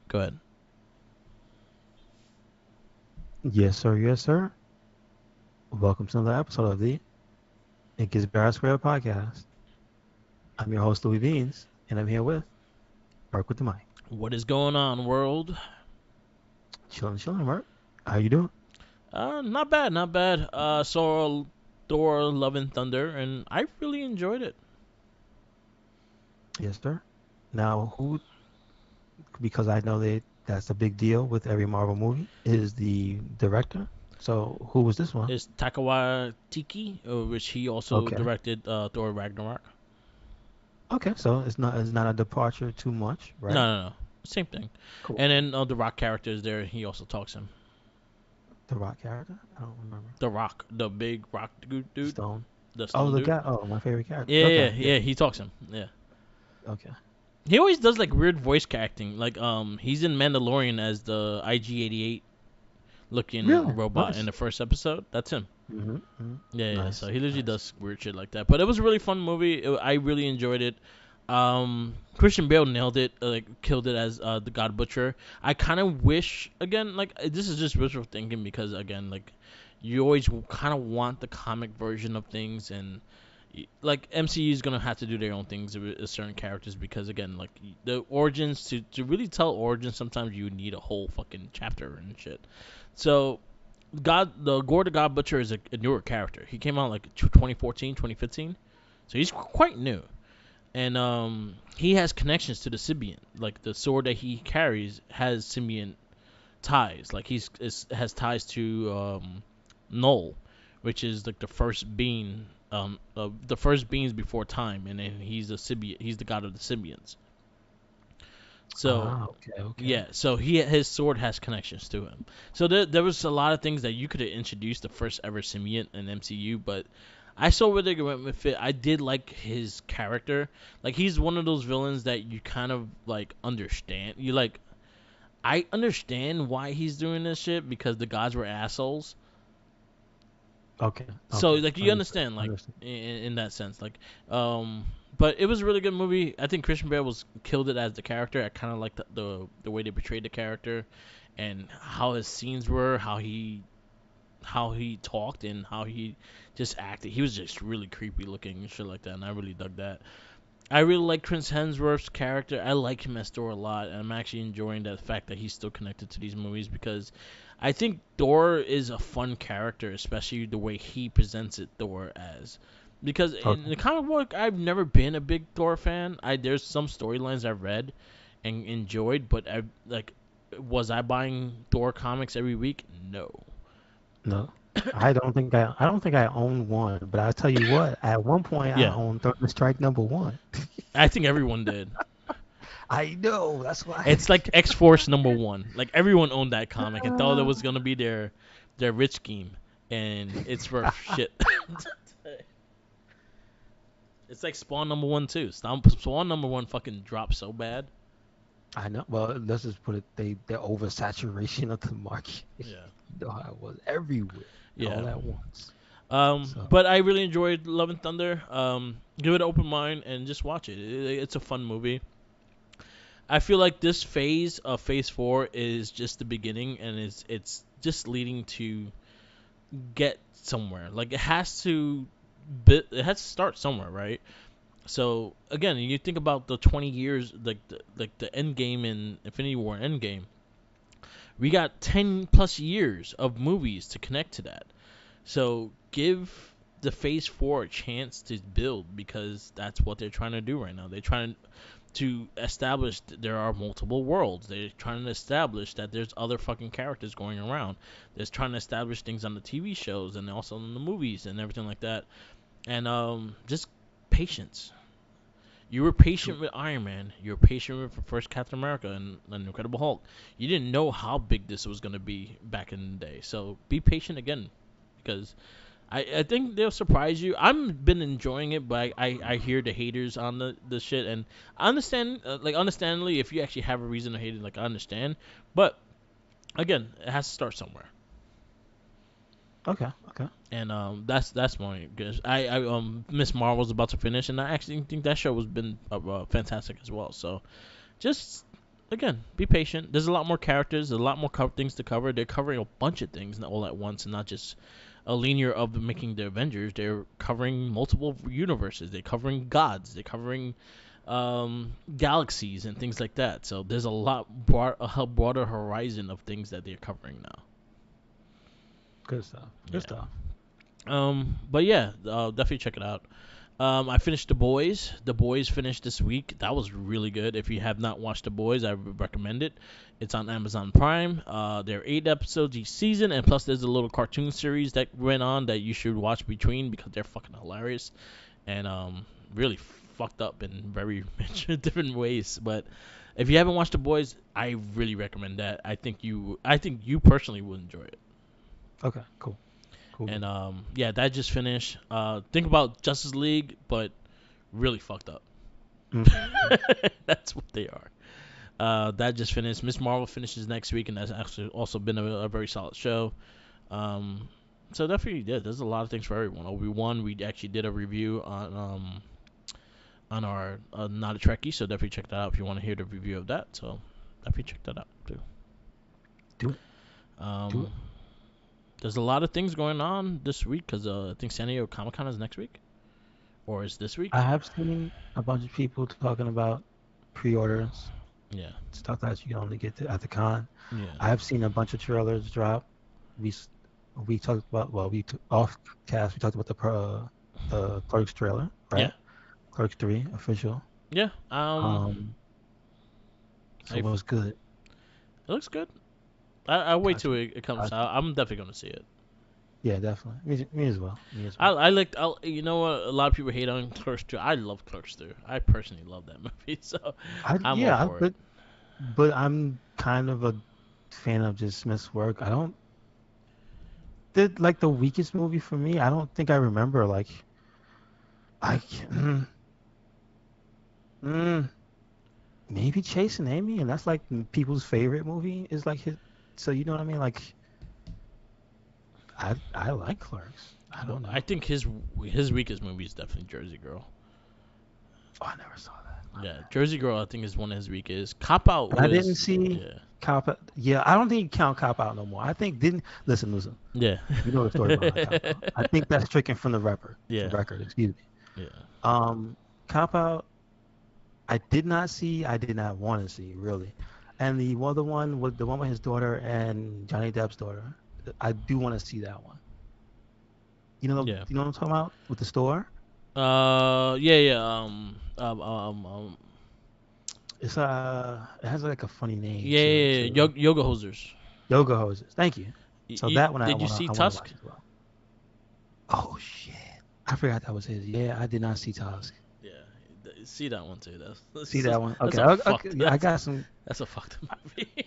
Go ahead. Yes, sir. Yes, sir. Welcome to another episode of the It Gets Better Square podcast. I'm your host, Louis Beans, and I'm here with Mark with the mic. What is going on, world? Chilling, chilling, Mark. How you doing? Not bad, not bad. Saw Thor: Love and Thunder, and I really enjoyed it. Yes, sir. Now, who, because I know that's a big deal with every Marvel movie, is the director. So, who was this one? It's Taika Waititi, which he also Okay. directed Thor: Ragnarok. Okay, so it's not a departure too much, No, right? no, no, same thing. Cool, And cool. then the Rock character is there. He also talks him. The Rock character? I don't remember. The Rock, the big rock dude, Stone. the Oh, stone the dude. guy. Oh, my favorite character. Yeah, yeah, Okay, yeah. yeah. He talks him. Yeah. Okay. He always does like weird voice acting. Like he's in Mandalorian as the IG-88 looking Really? robot in Nice. the first episode. That's him. Mm-hmm. Yeah, yeah. So Nice, he literally nice. does weird shit like that. But it was a really fun movie. I really enjoyed it. Christian Bale nailed it, like killed it as the God Butcher. I kind of wish again, like this is just wishful thinking because again, like you always kind of want the comic version of things, and like MCU is gonna have to do their own things with certain characters because again, like the origins to really tell origins, sometimes you need a whole fucking chapter and shit. So the Gore the God Butcher is a newer character. He came out like 2014, 2015. So he's quite new. And he has connections to the Symbiont. Like the sword that he carries has Symbiont ties. Like has ties to Null, which is like the first being the first beings before time, and then he's a Symbiont. He's the god of the Symbionts. So Okay, okay. yeah, so his sword has connections to him. So there was a lot of things that you could have introduced the first ever Symbiont in MCU, but I saw where they went with it. I did like his character. Like he's one of those villains that you kind of like understand. You like I understand why he's doing this shit because the gods were assholes. Okay, So okay. like you Understood. understand like Understood. in that sense like um but it was a really good movie. I think Christian Bale was killed it as the character. I kind of liked the way they portrayed the character and how his scenes were, how he talked and how he just acted. He was just really creepy looking and shit like that, and I really dug that. I really like Chris Hemsworth's character. I like him as Thor a lot, and I'm actually enjoying the fact that he's still connected to these movies because I think Thor is a fun character, especially the way he presents it. Thor as because in Okay. the comic book, I've never been a big Thor fan. There's some storylines I've read and enjoyed, but I like was I buying Thor comics every week? No. No, I don't think I own one, but I'll tell you what. At one point, I Yeah, owned Thunder Strike #1. I think everyone did. I know. That's why. It's like X Force #1. Like everyone owned that comic and thought it was gonna be their rich scheme, and it's worth shit. It's like Spawn #1 too. Spawn #1 fucking dropped so bad. I know. Well, let's just put it. The oversaturation of the market. Yeah, You know how it was everywhere, yeah. all at once. So But I really enjoyed Love and Thunder. Give it an open mind and just watch it. It's a fun movie. I feel like this phase of Phase 4 is just the beginning, and it's just leading to get somewhere. Like it has to start somewhere, right? So again, you think about the 20 years, like the end game in Infinity War Endgame. We got 10 plus years of movies to connect to that. So give the Phase 4 a chance to build because that's what they're trying to do right now. They're trying to establish there are multiple worlds. They're trying to establish that there's other fucking characters going around. They're trying to establish things on the TV shows and also in the movies and everything like that. And just patience. You were patient with Iron Man. You were patient with the first Captain America and Incredible Hulk. You didn't know how big this was gonna be back in the day. So be patient again, because I think they'll surprise you. I've been enjoying it, but I hear the haters on the shit, and I understand, like understandably, if you actually have a reason to hate it, like I understand. But again, it has to start somewhere, okay, okay. and that's my guess. I Miss Marvel's about to finish, and I actually think that show has been fantastic as well. So just again, be patient. There's a lot more characters, a lot more things to cover. They're covering a bunch of things all at once, and not just a linear of making the Avengers. They're covering multiple universes. They're covering gods. They're covering galaxies and things like that. So there's a broader horizon of things that they're covering now. Good stuff. Yeah. Good stuff. But yeah, definitely check it out. I finished The Boys. The Boys finished this week. That was really good. If you have not watched The Boys, I would recommend it. It's on Amazon Prime. There are 8 episodes each season, and plus there's a little cartoon series that went on that you should watch between because they're fucking hilarious and really fucked up in very different ways. But if you haven't watched The Boys, I really recommend that. I think you personally will enjoy it. Okay, cool. Cool. And yeah, that just finished. Think about Justice League, but really fucked up. That's what they are. That just finished. Miss Marvel finishes next week, and that's actually also been a very solid show. So definitely, yeah, there's a lot of things for everyone. Obi-Wan, we actually did a review on our Not a Trekkie, so definitely check that out if you want to hear the review of that. So definitely check that out too. Do it. Do it. There's a lot of things going on this week because I think San Diego Comic Con is next week, or is this week? I have seen a bunch of people talking about pre-orders, Yeah, stuff that you can only get at the con. yeah, I have seen a bunch of trailers drop. We talked about off cast. We talked about the Clerks trailer, right? yeah, Clerks 3 official. yeah. So it was good. It looks good. I wait Gotcha. till it comes out. I'm definitely gonna see it. Yeah, definitely. Me as well. I like. You know what? A lot of people hate on Clerks 2. I love Clerks 2. I personally love that movie, so I'm all for it. But I'm kind of a fan of just Smith's work. I don't did like the weakest movie for me. I don't think I remember like I maybe Chasing Amy, and that's like people's favorite movie is like his. So you know what I mean? Like I like Clerks. I don't know. I think his weakest movie is definitely Jersey Girl. Oh, I never saw that. Yeah, Jersey Girl I think is one of his weakest. Cop Out But I didn't was see yeah. Cop Out. Yeah, I don't think you count Cop Out no more. I think didn't listen. Yeah. You know the story behind Cop Out. I think that's stricken from the record. Yeah. The record, excuse me. Yeah. Cop Out. I did not see. I did not want to see really, and the other one with his daughter and Johnny Depp's daughter. I do want to see that one. Yeah. You know what I'm talking about with the store. Yeah. It's it has like a funny name. Yeah. Yoga Hosers. Yoga Hoses. Thank you. So that one did you see I Tusk? watch as well. Oh shit! I forgot that was his. Yeah, I did not see Tusk. Yeah, see that one too. See that one? Okay, I got some. That's a fucked movie.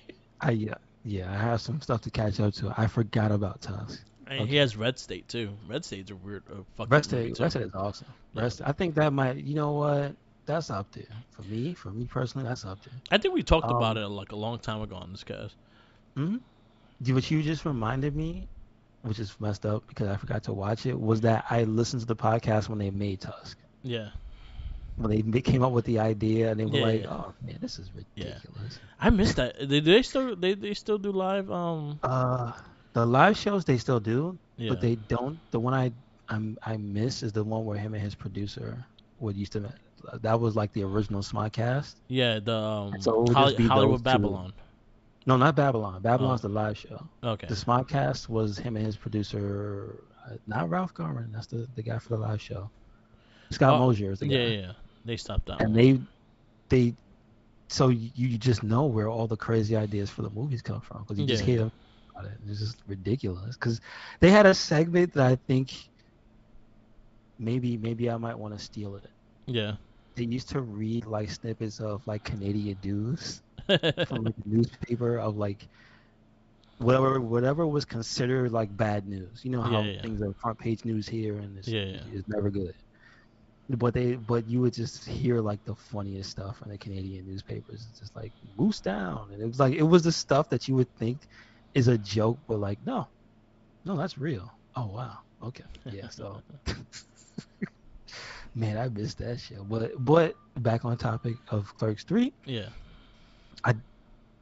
Yeah, I have some stuff to catch up to. I forgot about Tusk. And he has Red State too. Red State's a weird fucked Red up movie State, too. Red State is awesome. Yeah. I think that might. You know what? That's up there for me. For me personally, that's up there. I think we talked about it like a long time ago on this cast. What you just reminded me, which is messed up because I forgot to watch it, was that I listened to the podcast when they made Tusk. Yeah. When they came up with the idea and they were like, Yeah. "Oh man, this is ridiculous." Yeah. I missed that. They still do live? The live shows they still do, Yeah. but they don't. The one I miss is the one where him and his producer would used to. That was like the original Smodcast. Yeah, the So it would just be Hollywood those two. Babylon. No, not Babylon. Babylon's the live show. Okay. The Smodcast was him and his producer, not Ralph Garman. That's the guy for the live show. Scott Mosier is the guy. Yeah. They stopped that. And one. they, so you just know where all the crazy ideas for the movies come from because you just hear them about it. It's just ridiculous because they had a segment that I think maybe I might want to steal it. Yeah. They used to read like snippets of like Canadian news from like, the newspaper of like whatever was considered like bad news. You know how things are front page news here and it's never good. But you would just hear like the funniest stuff in the Canadian newspapers. It's just like moose down, and it was the stuff that you would think is a joke, but like no, that's real. Oh wow, okay, yeah. So, man, I missed that show. But back on topic of Clerks 3. Yeah.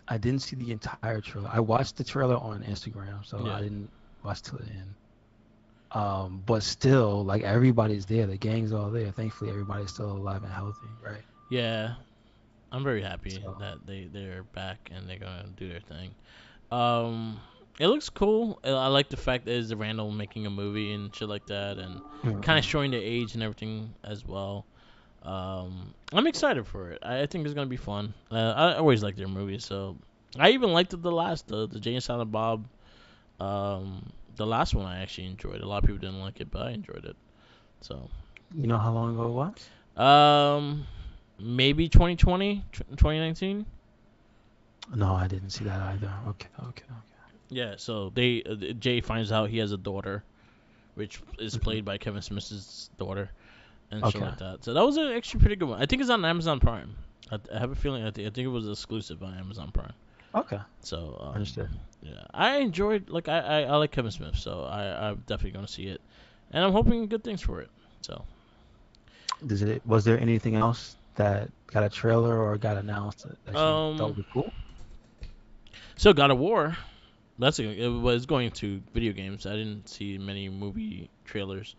I didn't see the entire trailer. I watched the trailer on Instagram, so Yeah. I didn't watch till the end. But still, like everybody's there. The gang's all there. Thankfully, everybody's still alive and healthy, right? Yeah. I'm very happy So that they're back and they're gonna do their thing. Um, it looks cool. I like the fact that it's Randall making a movie and shit like that, and kind of mhm. showing their age and everything as well. I'm excited for it. I think it's gonna be fun. I always like their movies, so I even liked the Jay and Silent Bob. The last one I actually enjoyed. A lot of people didn't like it, but I enjoyed it. So, You know how long ago it was? um, maybe 2020, 2019. No, I didn't see that either. Okay, okay, Yeah. So Jay finds out he has a daughter, which is okay. played by Kevin Smith's daughter, and shit Okay, like that. So that was an actually pretty good one. I think it's on Amazon Prime. I have a feeling I think it was exclusive on Amazon Prime. okay. So Understood. yeah, I enjoyed I like Kevin Smith, so I'm definitely gonna see it, and I'm hoping good things for it. So Was there anything else that got a trailer or got announced that you thought um was cool? so God of War. It was going to video games. I didn't see many movie trailers,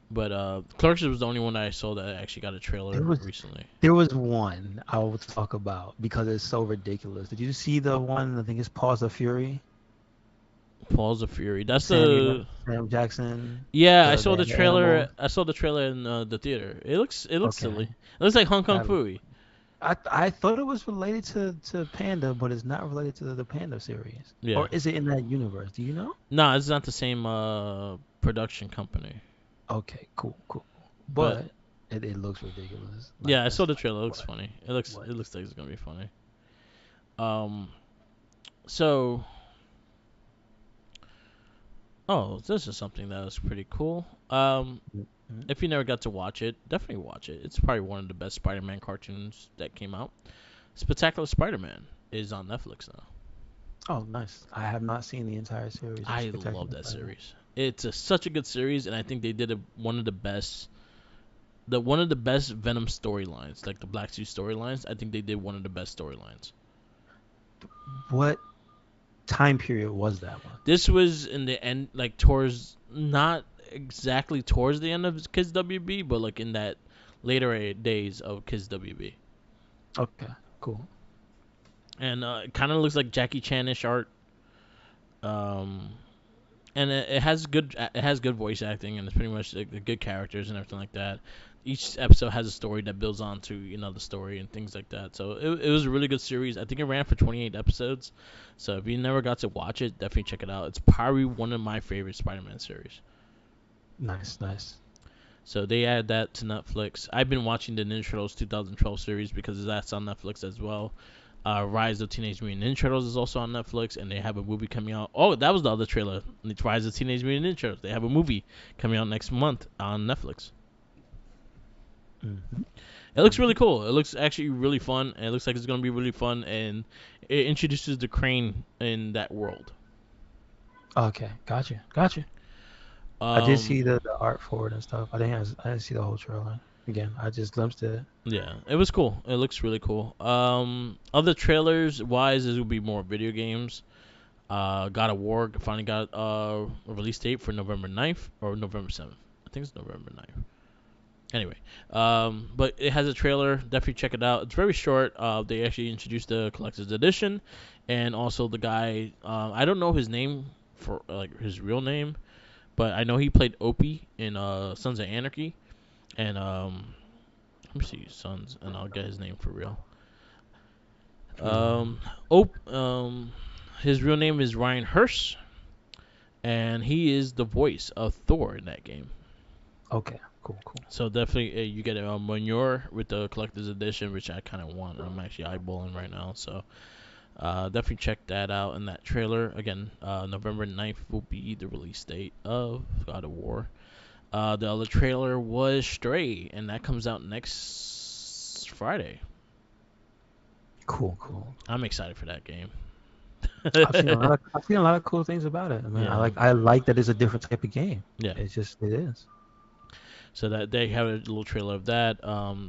but Clerks was the only one that I saw that actually got a There trailer was recently. there was one I will talk about because it's so ridiculous. Did you see the one? I think it's Paws of Fury. Paws of Fury. That's the Sam Jackson, Yeah, I the saw the the animals. trailer. I saw the trailer in the theater. It looks silly. Okay, It looks like Hong Kong that Phooey. I thought it was related to Panda, but it's not related to the Panda series. Yeah. Or is it in that universe? Do you know? No, it's not the same production company. Okay, cool, cool. But But it looks ridiculous. Like yeah, I saw that's the like trailer. It looks what funny. what? It looks like it's gonna be funny. Um. So. Oh, this is something that was pretty cool. Mhm. If you never got to watch it, definitely watch it. It's probably one of the best Spider-Man cartoons that came out. Spectacular Spider-Man is on Netflix now. Oh, nice. I have not seen the entire series of I love Spectacular that Spider-Man. series. Such a good series, and I think they did one of the best Venom storylines, like the Black Suit storylines. I think they did one of the best storylines. What time period was that one? This was in the end, like towards not exactly towards the end of Kids WB, but like in that later days of Kids WB, Okay, cool. and it kind of looks like Jackie Chanish art. Um, and it has good voice acting, and it's pretty much like, the good characters and everything like that. Each episode has a story that builds on to the story and things like that. So it was a really good series. I think it ran for 28 episodes. So if you never got to watch it, definitely check it out. It's probably one of my favorite Spider-Man series. Nice, nice. So they added that to Netflix. I've been watching the Ninja Turtles 2012 series because that's on Netflix as well. Rise of Teenage Mutant Ninja Turtles is also on Netflix, and they have a movie coming out. Oh, that was the other trailer. Rise of Teenage Mutant Ninja Turtles. They have a movie coming out next month on Netflix. Hmm. It looks really Hmm. cool. It looks actually really fun, and it looks like it's gonna be really fun, and it introduces the crane in that world. Okay, gotcha, gotcha. I did Um, see the art for it and stuff. I didn't see the whole trailer. Again, I just glimpsed it. yeah, it was cool. It looks really cool. Other trailers wise, it will be more video games. God of War finally got a release date for November 9th or November 7th. I think it's November 9th. Anyway, but it has a trailer. Definitely check it out. It's very short. They actually introduced the collector's edition, and also the guy. I don't know his name for like his real name, but I know he played Opie in Sons of Anarchy. And let me see Sons, and I'll get his name for real. Hmm. Um, Op. His real name is Ryan Hurst, and he is the voice of Thor in that game. Okay, cool, cool. So definitely you get a Manure with the collector's edition, which I kind of want. I'm actually eyeballing right now, so definitely check that out. And that trailer again, November 9th will be the release date of God of War. The other trailer was Stray, and that comes out next Friday. Cool, cool. I'm excited for that game. I've seen a lot of cool things about it. I mean, Yeah, I like that it's a different type of game. yeah. It's just it is. So that they have a little trailer of that.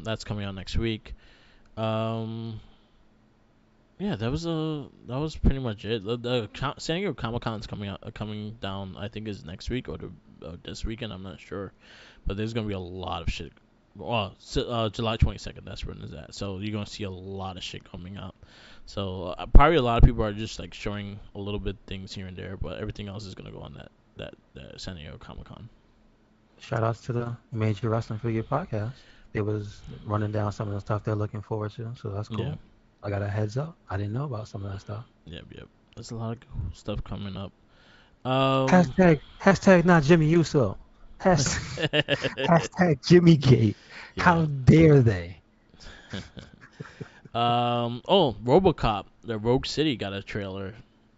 That's coming out next week. Um, Yeah, that was pretty much it. The San Diego Comic Con's coming down. I think is next week or this weekend. I'm not sure, but there's gonna be a lot of shit. Well, July 22nd. That's when it's at. So you're gonna see a lot of shit coming out. So probably a lot of people are just like showing a little bit things here and there, but everything else is gonna go on that San Diego Comic Con. Shout outs to the Major Wrestling Figure podcast. They was running down some of the stuff they're looking forward to, so that's Yeah, cool. I got a heads up. I didn't know about some of that stuff. yep. There's a lot of cool stuff coming up. Um, Hashtag not Jimmy Uso. Hashtag, hashtag Jimmy Gate. yeah. How dare they? Oh, RoboCop, the Rogue City got a trailer.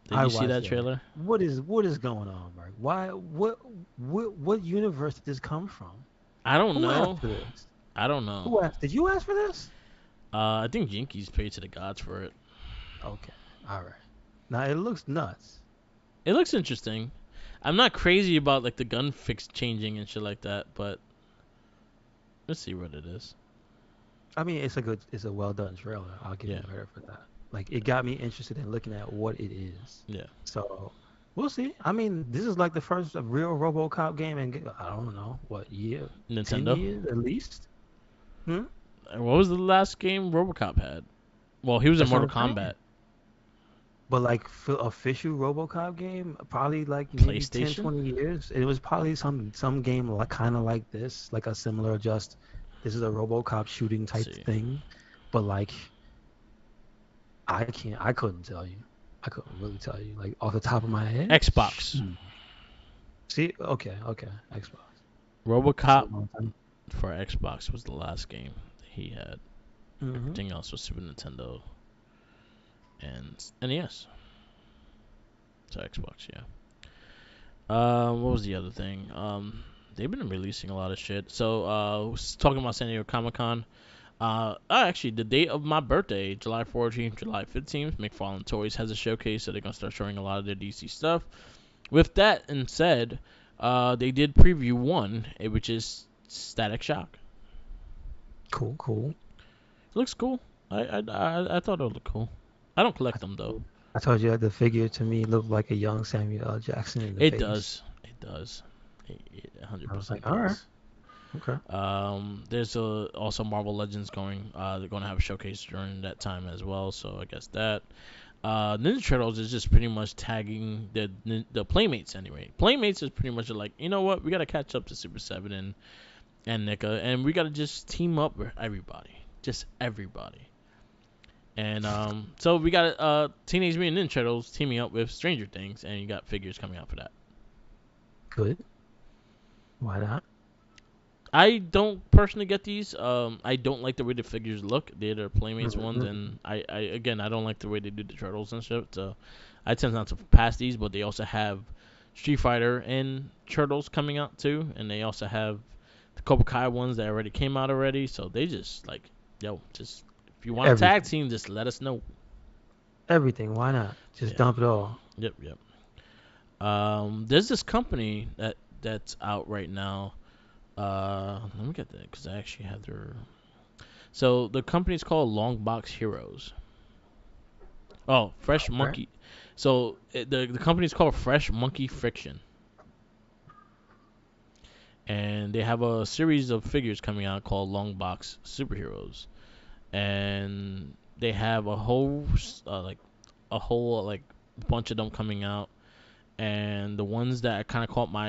Did I you see watched that that. trailer? What is going on, Mark? Why what universe did this come from? I don't Who know. asked for this? I don't know. Who asked? Did you ask for this? I think Jinkies paid to the gods for it. Okay. All right. Now it looks nuts. It looks interesting. I'm not crazy about like the gun fix changing and shit like that, but let's see what it is. I mean, it's a well done trailer. I'll give you Yeah, credit for that. Like it got me interested in looking at what it is. yeah. So we'll see. I mean, this is like the first real RoboCop game in I don't know what year, 10 Nintendo. years at least. Hmm. What was the last game RoboCop had? Well, he was in That's what Mortal I'm saying. Kombat. But like for official RoboCop game, probably like maybe 10, PlayStation. 20 years. It was probably some game like kind of like this, like a similar just this is a RoboCop shooting Let's type see. thing. But like I couldn't tell you. I couldn't really tell you like off the top of my head. Xbox. See, okay, Xbox. That's a RoboCop long time. for Xbox was the last game he had. Mm-hmm. Everything else was Super Nintendo and NES. So Xbox, yeah. What was the other thing? They've been releasing a lot of shit. So, talking about San Diego Comic Con. Actually, the date of my birthday, July 14th, July 15th, McFarlane Toys has a showcase, so they're gonna start showing a lot of their DC stuff. With that and said, they did preview one, which is Static Shock. Cool. It looks cool. I thought it would look cool. I don't collect them though. I told you the figure to me looked like a young Samuel L. Jackson in the It face. does. It does. It I was 100% like, all right, does. okay. There's also Marvel Legends going. They're going to have a showcase during that time as well. So I guess that. Ninja Turtles is just pretty much tagging the Playmates anyway. Playmates is pretty much like, you know what, we gotta catch up to Super Seven and NECA, and we gotta just team up with everybody, just everybody. And so we got Teenage Mutant Ninja Turtles teaming up with Stranger Things, and you got figures coming out for that. Good. Why not? I don't personally get these. I don't like the way the figures look. They're the Playmates ones, Mhm. and I again I don't like the way they do the turtles and shit. So I tend not to pass these. But they also have Street Fighter and Turtles coming out too, and they also have the Cobra Kai ones that already came out already. So they just like, yo, just if you want a tag Everything. team, just let us know. Everything. Why not? Just Yeah. dump it all. Yep. There's this company that's out right now. Let me get that because I actually have their. So the company's called Longbox Heroes. Oh, Fresh All right. Monkey. So the company's called Fresh Monkey Fiction, and they have a series of figures coming out called Longbox Superheroes, and they have a whole like bunch of them coming out, and the ones that kind of caught my